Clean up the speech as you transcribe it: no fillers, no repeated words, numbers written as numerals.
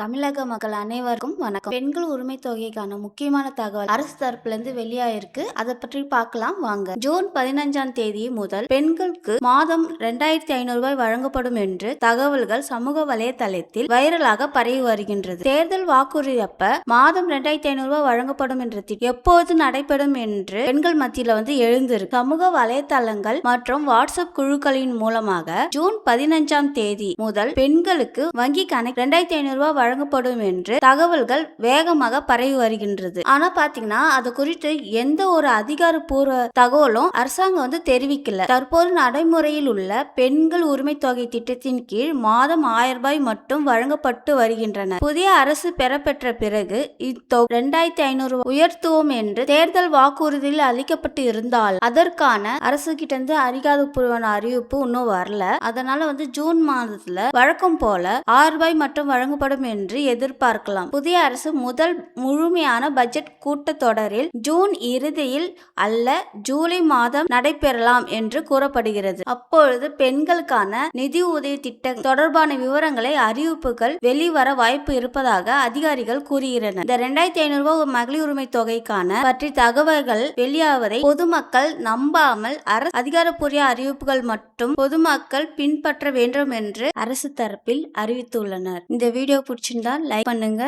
தமிழக மக்கள் அனைவருக்கும் வணக்கம். பெண்கள் உரிமை தொகைக்கான முக்கியமான தகவல் அரசு தரப்புல இருந்து வெளியாயிருக்கு. அதை பற்றி பார்க்கலாம் வாங்க. ஜூன் 15ஆம் தேதி முதல் பெண்களுக்கு மாதம் 2500 ரூபாய் வழங்கப்படும் என்று தகவல்கள் சமூக வலைதளத்தில் வைரலாக பரவி வருகின்றது. தேர்தல் வாக்குறுதியப்ப மாதம் 2500 ரூபாய் வழங்கப்படும் என்ற திட்டம் எப்போது நடைபெறும் என்று பெண்கள் மத்தியில எழுந்திருக்கு. சமூக வலைதளங்கள் மற்றும் வாட்ஸ்அப் குழுக்களின் மூலமாக ஜூன் 15ஆம் தேதி முதல் பெண்களுக்கு வங்கி கணக்கு 2500 ரூபாய் வழங்கப்படும் என்று தகவல்கள் வேகமாக பரவி வருகின்றது. ஆனா பாத்தீங்கன்னா அது குறித்து எந்த ஒரு அதிகாரப்பூர்வ தகவலும் அரசாங்கம் தெரிவிக்கல. தற்போது நடைமுறையில் உள்ள பெண்கள் உரிமை தொகை திட்டத்தின் கீழ் மாதம் 1000 ரூபாய் மட்டும் வழங்கப்பட்டு வருகின்றன. புதிய அரசு பெறப்பெற்ற பிறகு இத்தொகை 2500 உயர்த்துவோம் என்று தேர்தல் வாக்குறுதியில் அளிக்கப்பட்டு இருந்தால் அதற்கான அரசு கிட்ட இருந்து அதிகாரப்பூர்வ அறிவிப்பு இன்னும் வரல. அதனால ஜூன் மாதத்துல வழக்கம் போல 1000 ரூபாய் மட்டும் வழங்கப்படும் என்று எதிர்பார்க்கலாம். புதிய அரசு முதல் முழுமையான பட்ஜெட் கூட்டத்தொடரில் ஜூன் இறுதியில் அல்ல ஜூலை மாதம் நடைபெறலாம் என்று கூறப்படுகிறது. அப்பொழுது பெண்களுக்கான நிதி உதவி திட்டம் தொடர்பான விவரங்களை அறிவிப்புகள் வெளிவர வாய்ப்பு இருப்பதாக அதிகாரிகள் கூறுகின்றனர். இந்த 2500 ரூபாய் மகளிர் உரிமை தொகைக்கான பற்றி தகவல்கள் வெளியாவதை பொதுமக்கள் நம்பாமல் அரசு அதிகாரப்பூர்வ அறிவிப்புகள் மட்டும் பொதுமக்கள் பின்பற்ற வேண்டும் என்று அரசு தரப்பில் அறிவித்துள்ளனர். இந்த வீடியோ பிடிச்சிருந்தா லைக் பண்ணுங்க.